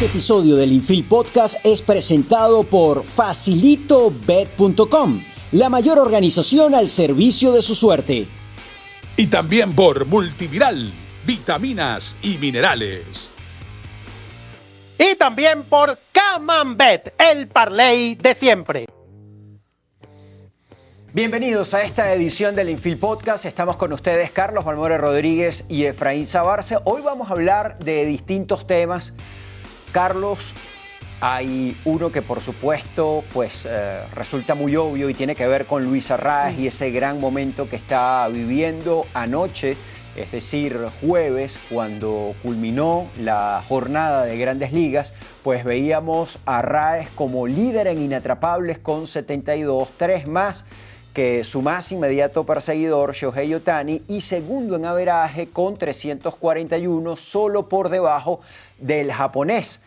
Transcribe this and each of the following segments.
Este episodio del Infield Podcast es presentado por FacilitoBet.com, la mayor organización al servicio de su suerte. Y también por Multiviral, vitaminas y minerales. Y también por Camambet, el parlay de siempre. Bienvenidos a esta edición del Infield Podcast. Estamos con ustedes Carlos Balmore Rodríguez y Efraín Sabarce. Hoy vamos a hablar de distintos temas. Carlos, hay uno que por supuesto resulta muy obvio y tiene que ver con Luis Arraez y ese gran momento que está viviendo anoche, es decir, jueves, cuando culminó la jornada de Grandes Ligas, pues veíamos a Arraez como líder en inatrapables con 72, 3 más que su más inmediato perseguidor, Shohei Ohtani, y segundo en averaje con 341, solo por debajo del japonés.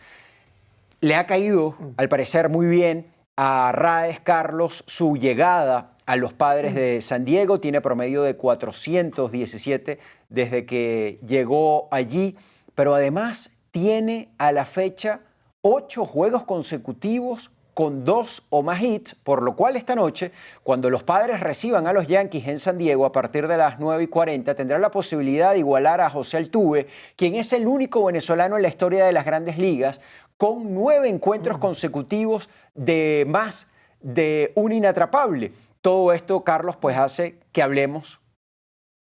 Le ha caído, al parecer, muy bien a Arraez, Carlos, su llegada a los Padres de San Diego. Tiene promedio de 417 desde que llegó allí, pero además tiene a la fecha 8 juegos consecutivos con 2 o más hits, por lo cual esta noche, cuando los Padres reciban a los Yankees en San Diego a partir de las 9:40, tendrán la posibilidad de igualar a José Altuve, quien es el único venezolano en la historia de las Grandes Ligas con 9 encuentros consecutivos de más de un inatrapable. Todo esto, Carlos, pues hace que hablemos,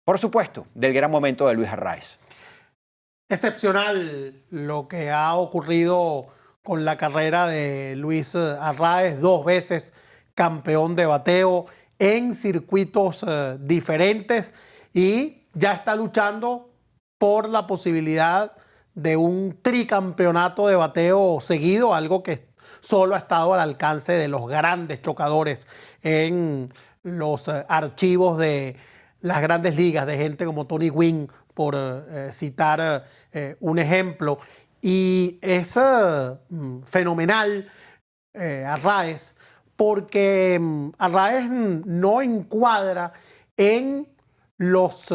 por supuesto, del gran momento de Luis Arraez. Excepcional lo que ha ocurrido con la carrera de Luis Arraez, 2 veces campeón de bateo en circuitos diferentes y ya está luchando por la posibilidad de un tricampeonato de bateo seguido, algo que solo ha estado al alcance de los grandes chocadores en los archivos de las Grandes Ligas, de gente como Tony Gwynn, por citar un ejemplo. Y es fenomenal Arraez, porque Arraez no encuadra en los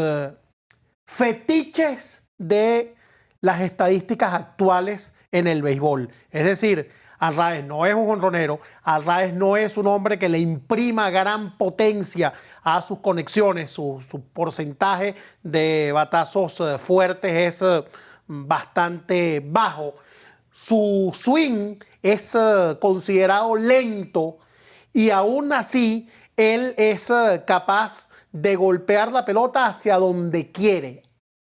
fetiches de las estadísticas actuales en el béisbol. Es decir, Arraez no es un jonronero, Arraez no es un hombre que le imprima gran potencia a sus conexiones, su porcentaje de batazos fuertes es bastante bajo. Su swing es considerado lento y aún así él es capaz de golpear la pelota hacia donde quiere,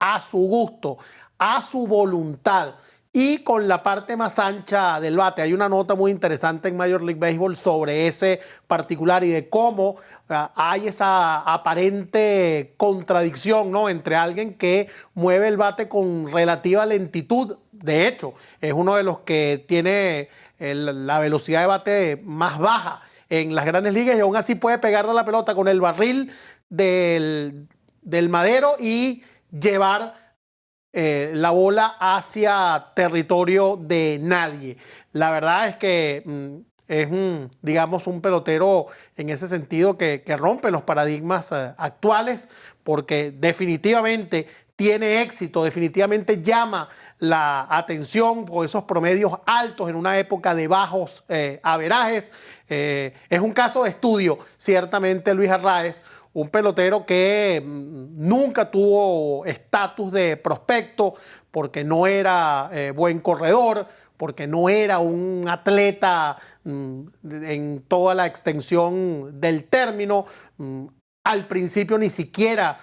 a su gusto, a su voluntad y con la parte más ancha del bate. Hay una nota muy interesante en Major League Baseball sobre ese particular y de cómo hay esa aparente contradicción, ¿no?, entre alguien que mueve el bate con relativa lentitud. De hecho, es uno de los que tiene la velocidad de bate más baja en las Grandes Ligas y aún así puede pegarle a la pelota con el barril del madero y llevar la bola hacia territorio de nadie. La verdad es que es digamos, un pelotero en ese sentido que rompe los paradigmas actuales, porque definitivamente tiene éxito, definitivamente llama la atención por esos promedios altos en una época de bajos averajes. Es un caso de estudio, ciertamente, Luis Arraez, un pelotero que nunca tuvo estatus de prospecto porque no era buen corredor, porque no era un atleta en toda la extensión del término. Al principio ni siquiera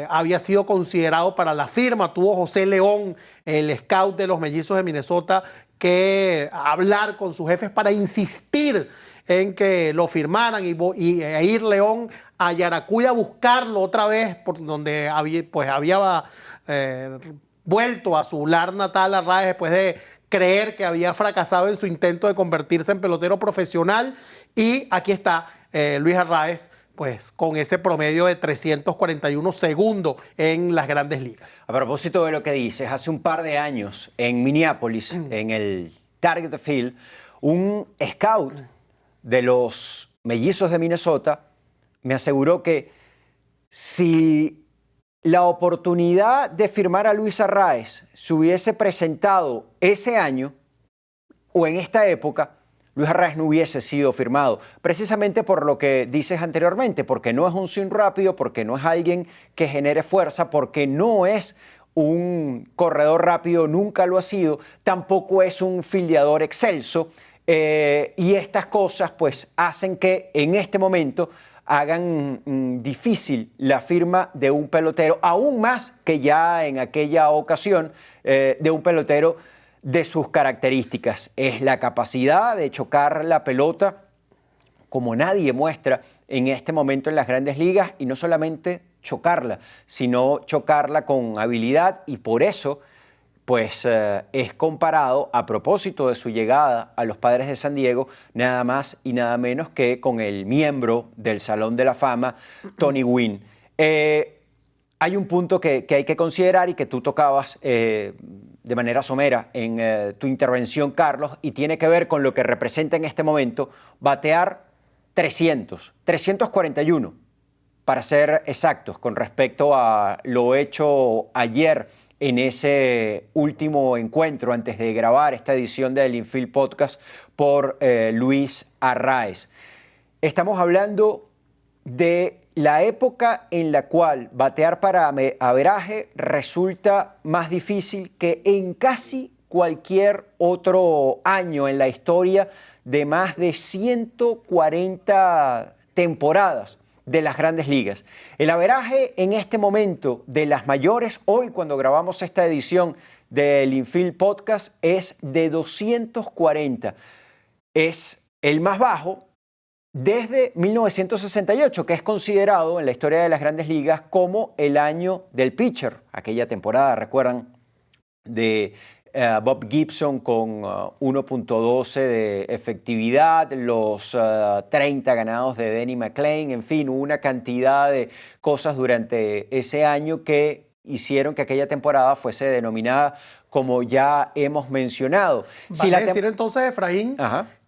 había sido considerado para la firma. Tuvo José León, el scout de los Mellizos de Minnesota, que hablar con sus jefes para insistir en que lo firmaran y ir León a Yaracuy a buscarlo otra vez, por donde había vuelto a su lar natal Arraez después de creer que había fracasado en su intento de convertirse en pelotero profesional. Y aquí está Luis Arraez, pues con ese promedio de 341 segundos en las Grandes Ligas. A propósito de lo que dices, hace un par de años en Minneapolis, en el Target Field, un scout de los Mellizos de Minnesota me aseguró que si la oportunidad de firmar a Luis Arraez se hubiese presentado ese año, o en esta época, Luis Arraez no hubiese sido firmado, precisamente por lo que dices anteriormente, porque no es un swing rápido, porque no es alguien que genere fuerza, porque no es un corredor rápido, nunca lo ha sido, tampoco es un fildeador excelso, y estas cosas pues hacen que en este momento hagan difícil la firma de un pelotero, aún más que ya en aquella ocasión, de un pelotero de sus características. Es la capacidad de chocar la pelota como nadie muestra en este momento en las grandes ligas, y no solamente chocarla, sino chocarla con habilidad, y por eso pues es comparado, a propósito de su llegada a los Padres de San Diego, nada más y nada menos que con el miembro del Salón de la Fama, Tony Gwynn. Hay un punto que hay que considerar y que tú tocabas de manera somera en tu intervención, Carlos, y tiene que ver con lo que representa en este momento batear 341, para ser exactos, con respecto a lo hecho ayer en ese último encuentro antes de grabar esta edición del Infield Podcast por Luis Arraez. Estamos hablando de la época en la cual batear para averaje resulta más difícil que en casi cualquier otro año en la historia de más de 140 temporadas de las grandes ligas. El averaje en este momento de las mayores, hoy cuando grabamos esta edición del Infield Podcast, es de 240. Es el más bajo desde 1968, que es considerado en la historia de las grandes ligas como el año del pitcher. Aquella temporada, recuerdan, de Bob Gibson con 1.12 de efectividad, los 30 ganados de Denny McLain, en fin, una cantidad de cosas durante ese año que hicieron que aquella temporada fuese denominada como ya hemos mencionado. Vale decir entonces, Efraín,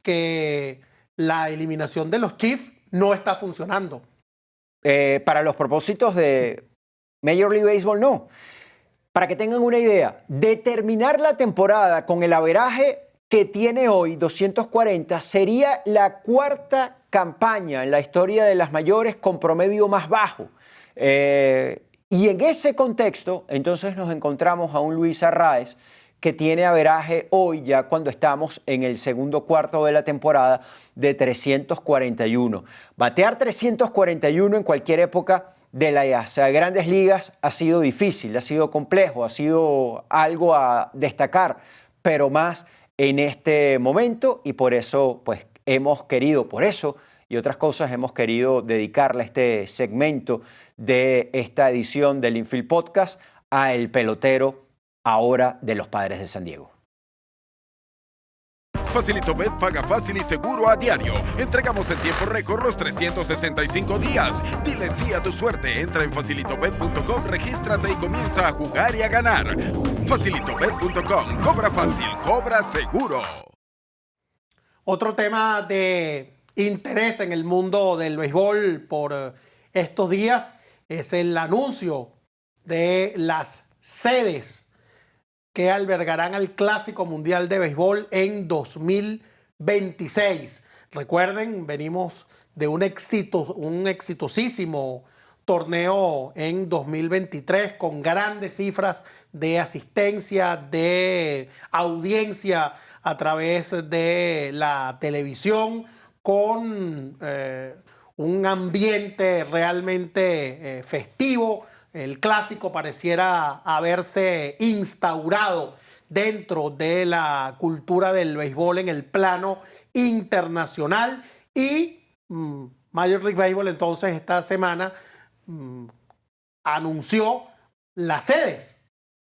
que la eliminación de los Chiefs no está funcionando. Para los propósitos de Major League Baseball, no. Para que tengan una idea, determinar la temporada con el averaje que tiene hoy, 240, sería la cuarta campaña en la historia de las mayores con promedio más bajo. Y en ese contexto, entonces nos encontramos a un Luis Arraez que tiene averaje hoy, ya cuando estamos en el segundo cuarto de la temporada, de 341. Batear 341 en cualquier época de las grandes ligas ha sido difícil, ha sido complejo, ha sido algo a destacar, pero más en este momento, y por eso pues hemos querido, por eso y otras cosas, hemos querido dedicarle este segmento de esta edición del Infield Podcast a el pelotero ahora de los Padres de San Diego. Facilito Bet paga fácil y seguro a diario. Entregamos en tiempo récord los 365 días. Dile sí a tu suerte. Entra en facilitobet.com, regístrate y comienza a jugar y a ganar. Facilitobet.com. Cobra fácil, cobra seguro. Otro tema de interés en el mundo del béisbol por estos días es el anuncio de las sedes que albergarán al Clásico Mundial de Béisbol en 2026. Recuerden, venimos de un exitosísimo torneo en 2023 con grandes cifras de asistencia, de audiencia a través de la televisión, con un ambiente realmente festivo. El clásico pareciera haberse instaurado dentro de la cultura del béisbol en el plano internacional, y Major League Baseball entonces esta semana anunció las sedes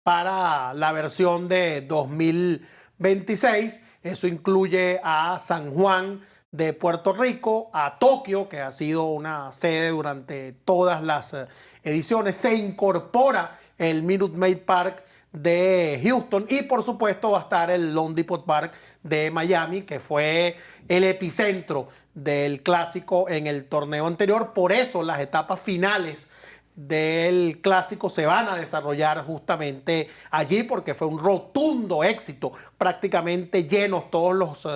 para la versión de 2026. Eso incluye a San Juan de Puerto Rico, a Tokio, que ha sido una sede durante todas las ediciones. Se incorpora el Minute Maid Park de Houston y por supuesto va a estar el Lone Depot Park de Miami, que fue el epicentro del clásico en el torneo anterior. Por eso las etapas finales del Clásico se van a desarrollar justamente allí porque fue un rotundo éxito, prácticamente llenos todos los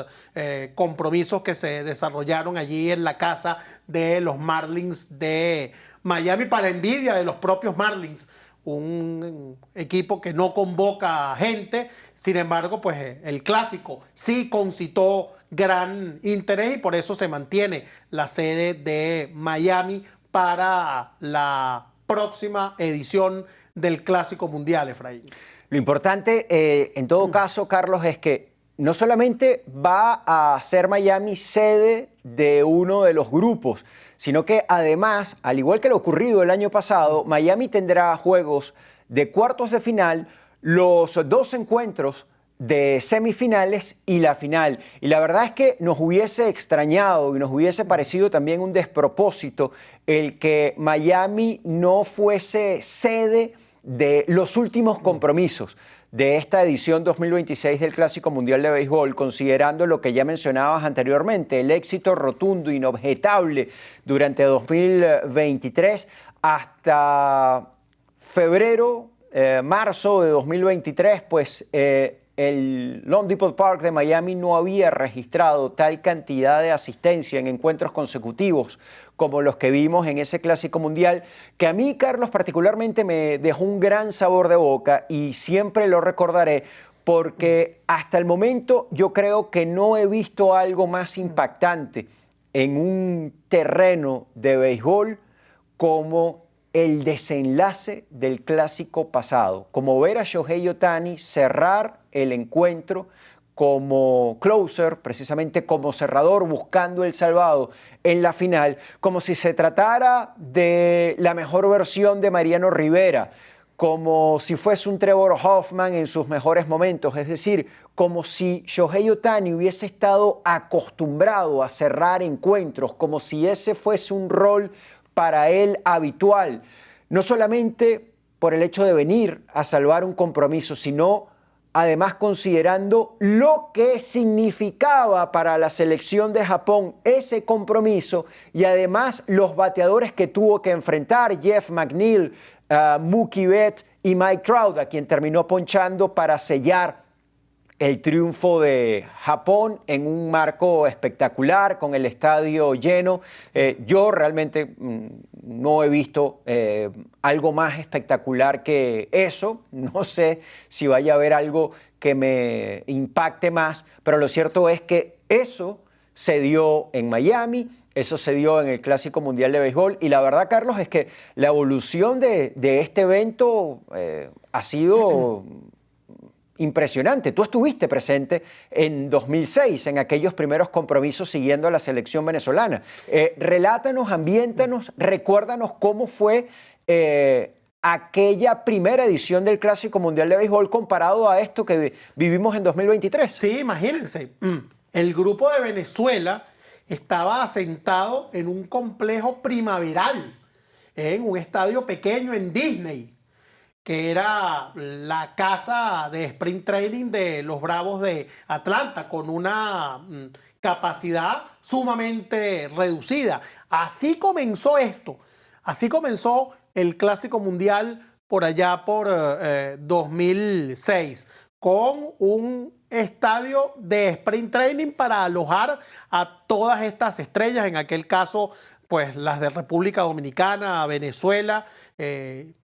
compromisos que se desarrollaron allí en la casa de los Marlins de Miami, para envidia de los propios Marlins, un equipo que no convoca gente. Sin embargo, pues el Clásico sí concitó gran interés y por eso se mantiene la sede de Miami para la próxima edición del Clásico Mundial, Efraín. Lo importante, en todo caso, Carlos, es que no solamente va a ser Miami sede de uno de los grupos, sino que además, al igual que lo ocurrido el año pasado, Miami tendrá juegos de cuartos de final, los dos encuentros de semifinales y la final. Y la verdad es que nos hubiese extrañado y nos hubiese parecido también un despropósito el que Miami no fuese sede de los últimos compromisos de esta edición 2026 del Clásico Mundial de Béisbol, considerando lo que ya mencionabas anteriormente, el éxito rotundo, inobjetable durante 2023 hasta febrero, marzo de 2023, pues el Loan Depot Park de Miami no había registrado tal cantidad de asistencia en encuentros consecutivos como los que vimos en ese Clásico Mundial, que a mí, Carlos, particularmente me dejó un gran sabor de boca y siempre lo recordaré porque hasta el momento yo creo que no he visto algo más impactante en un terreno de béisbol como el desenlace del Clásico pasado, como ver a Shohei Ohtani cerrar el encuentro como closer, precisamente como cerrador, buscando el salvado en la final, como si se tratara de la mejor versión de Mariano Rivera, como si fuese un Trevor Hoffman en sus mejores momentos, es decir, como si Shohei Ohtani hubiese estado acostumbrado a cerrar encuentros, como si ese fuese un rol para él habitual, no solamente por el hecho de venir a salvar un compromiso, sino además considerando lo que significaba para la selección de Japón ese compromiso y además los bateadores que tuvo que enfrentar, Jeff McNeil, Mookie Betts y Mike Trout, a quien terminó ponchando para sellar el triunfo de Japón en un marco espectacular, con el estadio lleno. Yo realmente no he visto algo más espectacular que eso. No sé si vaya a haber algo que me impacte más, pero lo cierto es que eso se dio en Miami, eso se dio en el Clásico Mundial de Béisbol. Y la verdad, Carlos, es que la evolución de este evento ha sido impresionante. Tú estuviste presente en 2006, en aquellos primeros compromisos siguiendo a la selección venezolana. Relátanos, ambiéntanos, recuérdanos cómo fue aquella primera edición del Clásico Mundial de Béisbol comparado a esto que vivimos en 2023. Sí, imagínense. El grupo de Venezuela estaba asentado en un complejo primaveral, en un estadio pequeño en Disney, que era la casa de sprint training de los Bravos de Atlanta, con una capacidad sumamente reducida. Así comenzó esto, así comenzó el Clásico Mundial por allá por 2006, con un estadio de sprint training para alojar a todas estas estrellas, en aquel caso pues las de República Dominicana, Venezuela,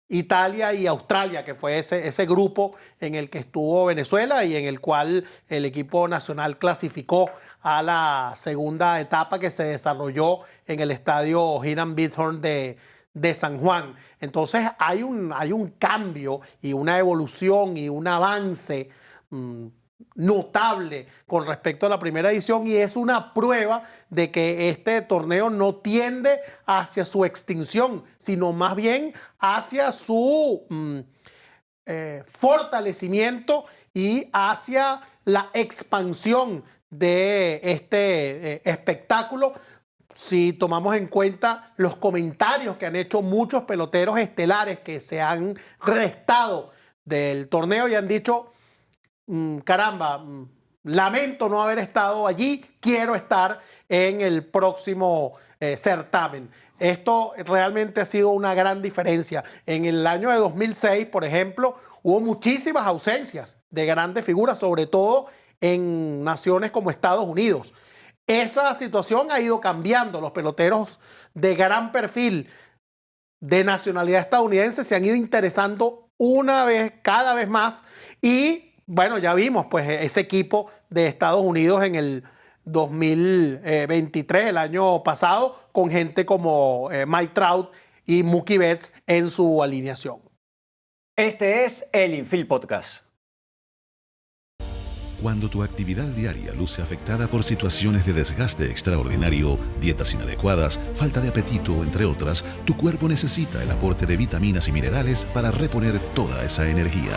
Italia y Australia, que fue ese grupo en el que estuvo Venezuela y en el cual el equipo nacional clasificó a la segunda etapa que se desarrolló en el estadio Hiram Bithorn de San Juan. Entonces hay un cambio y una evolución y un avance notable con respecto a la primera edición, y es una prueba de que este torneo no tiende hacia su extinción, sino más bien hacia su fortalecimiento y hacia la expansión de este espectáculo. Si tomamos en cuenta los comentarios que han hecho muchos peloteros estelares que se han restado del torneo y han dicho: caramba, lamento no haber estado allí, quiero estar en el próximo certamen. Esto realmente ha sido una gran diferencia. En el año de 2006, por ejemplo, hubo muchísimas ausencias de grandes figuras, sobre todo en naciones como Estados Unidos. Esa situación ha ido cambiando. Los peloteros de gran perfil de nacionalidad estadounidense se han ido interesando cada vez más, y bueno, ya vimos pues ese equipo de Estados Unidos en el 2023, el año pasado, con gente como Mike Trout y Mookie Betts en su alineación. Este es el Infield Podcast. Cuando tu actividad diaria luce afectada por situaciones de desgaste extraordinario, dietas inadecuadas, falta de apetito, entre otras, tu cuerpo necesita el aporte de vitaminas y minerales para reponer toda esa energía.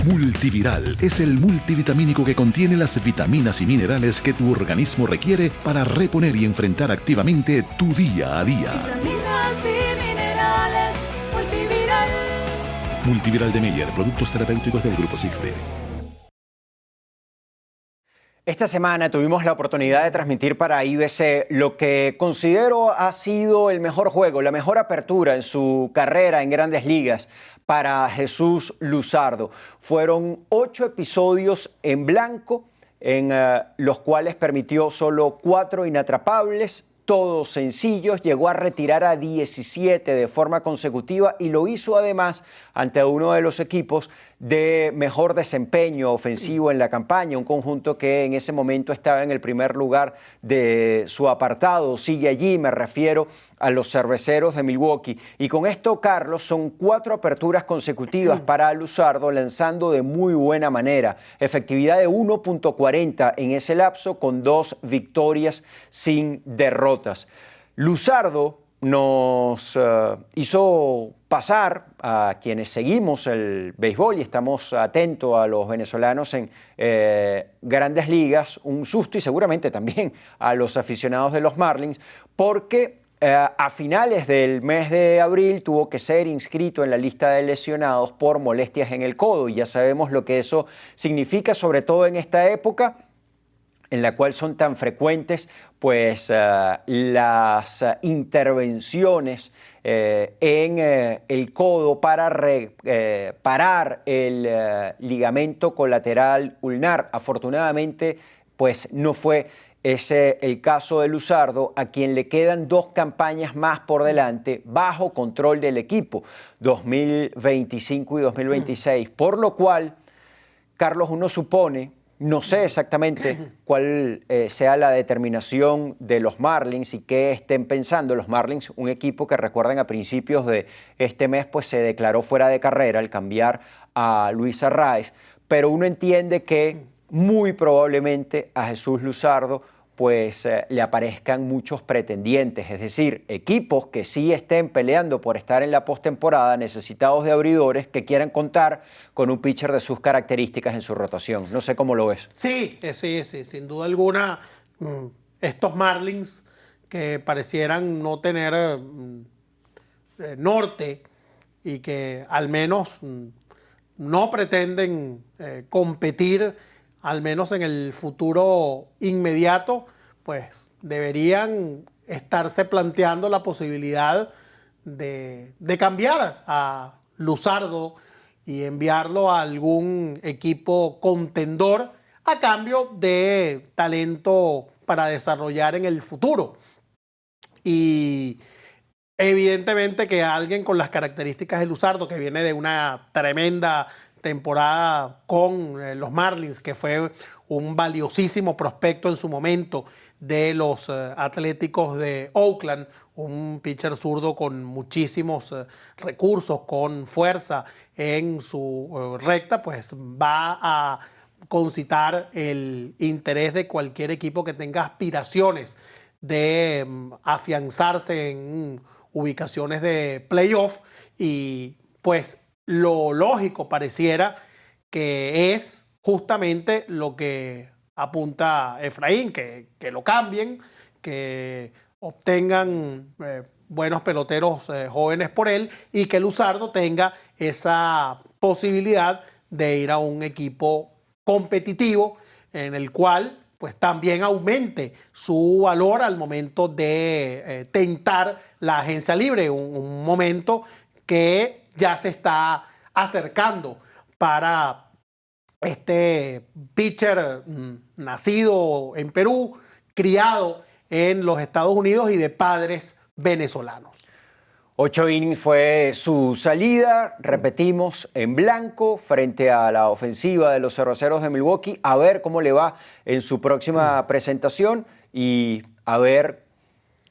Multiviral es el multivitamínico que contiene las vitaminas y minerales que tu organismo requiere para reponer y enfrentar activamente tu día a día. Vitaminas y minerales, Multiviral. Multiviral de Meyer, productos terapéuticos del Grupo Siegfried. Esta semana tuvimos la oportunidad de transmitir para IBC lo que considero ha sido el mejor juego, la mejor apertura en su carrera en Grandes Ligas para Jesús Luzardo. Fueron 8 episodios en blanco, en los cuales permitió solo 4 inatrapables, todos sencillos. Llegó a retirar a 17 de forma consecutiva y lo hizo además ante uno de los equipos de mejor desempeño ofensivo en la campaña, un conjunto que en ese momento estaba en el primer lugar de su apartado. Sigue allí, me refiero a los Cerveceros de Milwaukee. Y con esto, Carlos, son 4 aperturas consecutivas para Luzardo, lanzando de muy buena manera. Efectividad de 1.40 en ese lapso, con 2 victorias sin derrotas. Luzardo nos hizo pasar a quienes seguimos el béisbol y estamos atentos a los venezolanos en Grandes Ligas, un susto, y seguramente también a los aficionados de los Marlins, porque a finales del mes de abril tuvo que ser inscrito en la lista de lesionados por molestias en el codo, y ya sabemos lo que eso significa, sobre todo en esta época en la cual son tan frecuentes pues las intervenciones en el codo para parar el ligamento colateral ulnar. Afortunadamente, pues no fue ese el caso de Luzardo, a quien le quedan 2 campañas más por delante bajo control del equipo, 2025 y 2026, por lo cual, Carlos, uno supone, no sé exactamente cuál sea la determinación de los Marlins y qué estén pensando. Los Marlins, un equipo que, recuerden, a principios de este mes pues se declaró fuera de carrera al cambiar a Luis Arraez, pero uno entiende que muy probablemente a Jesús Luzardo pues le aparezcan muchos pretendientes, es decir, equipos que sí estén peleando por estar en la postemporada, necesitados de abridores que quieran contar con un pitcher de sus características en su rotación. No sé cómo lo ves. Sí, sin duda alguna, estos Marlins que parecieran no tener norte y que al menos no pretenden competir, al menos en el futuro inmediato, pues deberían estarse planteando la posibilidad de cambiar a Luzardo y enviarlo a algún equipo contendor a cambio de talento para desarrollar en el futuro. Y evidentemente que alguien con las características de Luzardo, que viene de una tremenda temporada con los Marlins, que fue un valiosísimo prospecto en su momento de los Atléticos de Oakland, un pitcher zurdo con muchísimos recursos, con fuerza en su recta, pues va a concitar el interés de cualquier equipo que tenga aspiraciones de afianzarse en ubicaciones de playoff. Y pues lo lógico pareciera que es justamente lo que apunta Efraín, que lo cambien, que obtengan buenos peloteros jóvenes por él, y que Luzardo tenga esa posibilidad de ir a un equipo competitivo en el cual pues también aumente su valor al momento de tentar la agencia libre, un momento que ya se está acercando para este pitcher nacido en Perú, criado en los Estados Unidos y de padres venezolanos. 8 innings fue su salida, repetimos, en blanco frente a la ofensiva de los Cerveceros de Milwaukee. A ver cómo le va en su próxima presentación y a ver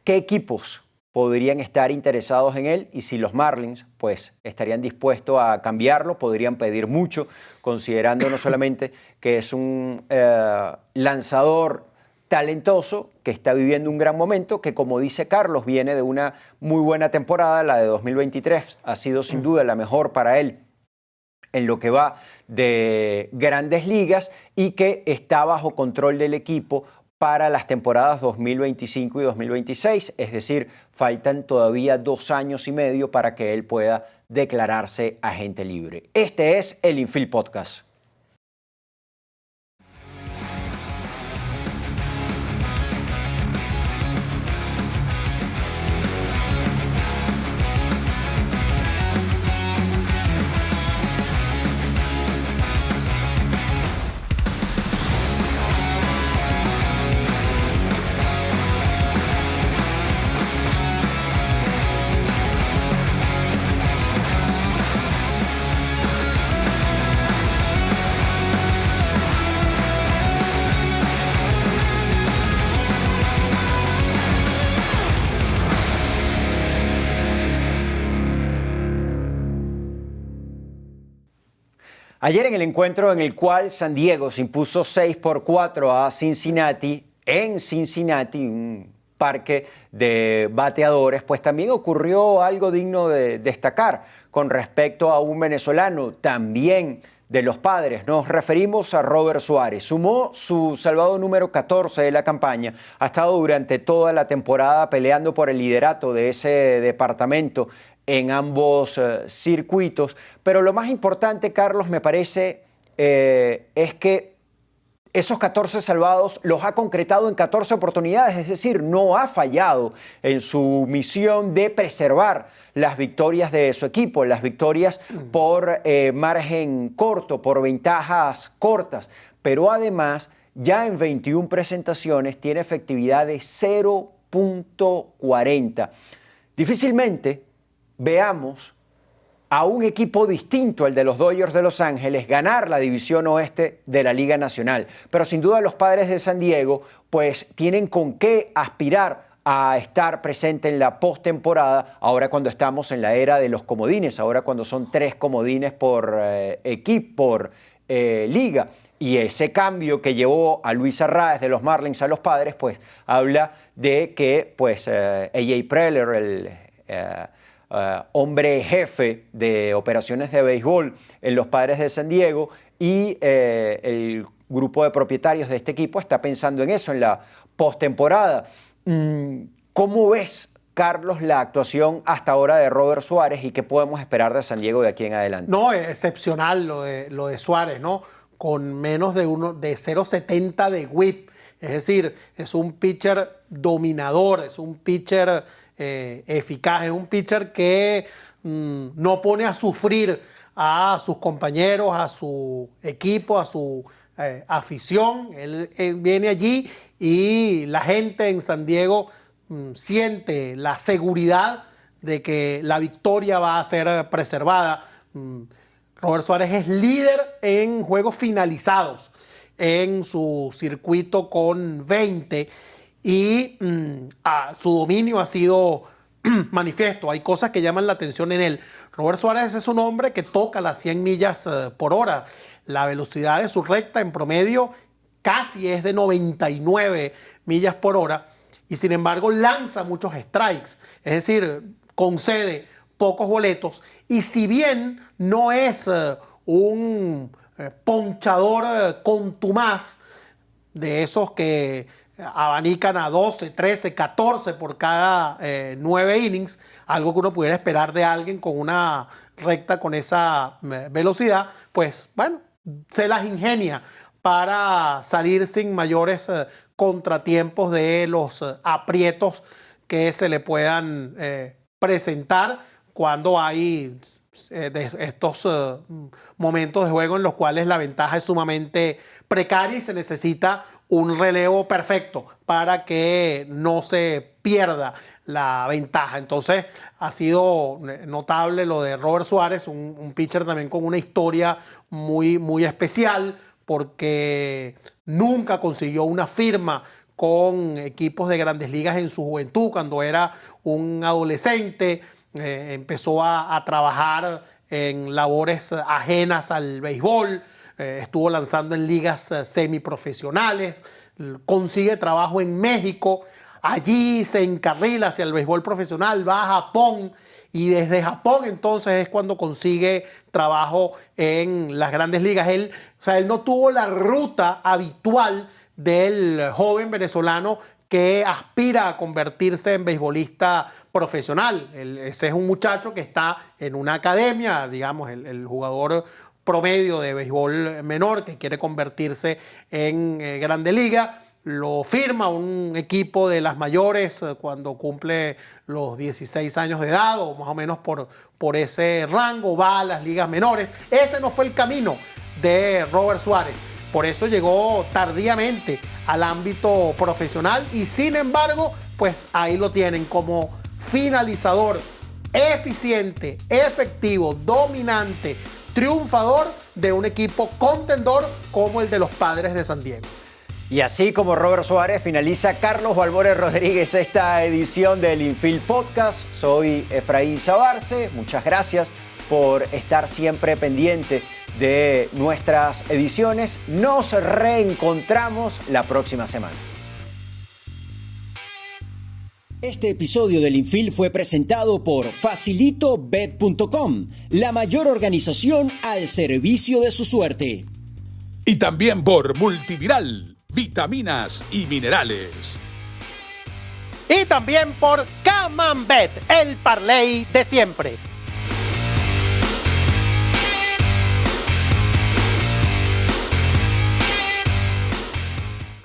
qué equipos podrían estar interesados en él y si los Marlins pues estarían dispuestos a cambiarlo, podrían pedir mucho, considerando no solamente que es un lanzador talentoso, que está viviendo un gran momento, que como dice Carlos, viene de una muy buena temporada, la de 2023 ha sido sin duda la mejor para él en lo que va de Grandes Ligas y que está bajo control del equipo para las temporadas 2025 y 2026, es decir, faltan todavía 2 años y medio para que él pueda declararse agente libre. Este es el Infield Podcast. Ayer en el encuentro en el cual San Diego se impuso 6-4 a Cincinnati, en Cincinnati, un parque de bateadores, pues también ocurrió algo digno de destacar con respecto a un venezolano, también de los Padres. Nos referimos a Robert Suárez. Sumó su salvado número 14 de la campaña. Ha estado durante toda la temporada peleando por el liderato de ese departamento en ambos circuitos. Pero lo más importante, Carlos, me parece, es que esos 14 salvados los ha concretado en 14 oportunidades, es decir, no ha fallado en su misión de preservar las victorias de su equipo, las victorias por margen corto, por ventajas cortas, pero además ya en 21 presentaciones tiene efectividad de 0.40. Difícilmente veamos a un equipo distinto al de los Dodgers de Los Ángeles ganar la división oeste de la Liga Nacional. Pero sin duda los Padres de San Diego pues tienen con qué aspirar a estar presente en la postemporada, ahora cuando estamos en la era de los comodines, ahora cuando son 3 comodines por equipo, por liga. Y ese cambio que llevó a Luis Arraez de los Marlins a los Padres, pues habla de que pues A.J. Preller, el hombre jefe de operaciones de béisbol en los Padres de San Diego y el grupo de propietarios de este equipo está pensando en eso, en la postemporada. ¿Cómo ves, Carlos, la actuación hasta ahora de Robert Suárez y qué podemos esperar de San Diego de aquí en adelante? No, es excepcional lo de Suárez, ¿no? Con menos de 0.70 de whip. Es decir, es un pitcher dominador, es un pitcher eficaz, es un pitcher que no pone a sufrir a sus compañeros, a su equipo, a su afición. Él viene allí y la gente en San Diego siente la seguridad de que la victoria va a ser preservada. Robert Suárez es líder en juegos finalizados en su circuito con 20 y su dominio ha sido manifiesto. Hay cosas que llaman la atención en él. Robert Suárez es un hombre que toca las 100 millas por hora. La velocidad de su recta en promedio casi es de 99 millas por hora y sin embargo lanza muchos strikes, es decir, concede pocos boletos y si bien no es un ponchador contumaz de esos que abanican a 12, 13, 14 por cada 9 innings, algo que uno pudiera esperar de alguien con una recta con esa velocidad, pues bueno, se las ingenia para salir sin mayores contratiempos de los aprietos que se le puedan presentar cuando hay de estos momentos de juego en los cuales la ventaja es sumamente precaria y se necesita un relevo perfecto para que no se pierda la ventaja. Entonces ha sido notable lo de Robert Suárez, un pitcher también con una historia muy especial, porque nunca consiguió una firma con equipos de Grandes Ligas en su juventud. Cuando era un adolescente empezó a trabajar en labores ajenas al béisbol, estuvo lanzando en ligas semiprofesionales, consigue trabajo en México, allí se encarrila hacia el béisbol profesional, va a Japón y desde Japón entonces es cuando consigue trabajo en las Grandes Ligas. Él no tuvo la ruta habitual del joven venezolano que aspira a convertirse en beisbolista profesional. Ese es un muchacho que está en una academia, digamos, el jugador promedio de béisbol menor que quiere convertirse en Grande Liga. Lo firma un equipo de las mayores cuando cumple los 16 años de edad o más o menos por ese rango, va a las ligas menores. Ese no fue el camino de Robert Suárez. Por eso llegó tardíamente al ámbito profesional y sin embargo, pues ahí lo tienen como finalizador eficiente, efectivo, dominante, triunfador de un equipo contendor como el de los Padres de San Diego. Y así como Robert Suárez, finaliza Carlos Balmores Rodríguez esta edición del Infield Podcast. Soy Efraín Sabarce. Muchas gracias por estar siempre pendiente de nuestras ediciones. Nos reencontramos la próxima semana. Este episodio del Infield fue presentado por FacilitoBet.com, la mayor organización al servicio de su suerte. Y también por Multiviral, vitaminas y minerales. Y también por Camambet, el parlay de siempre.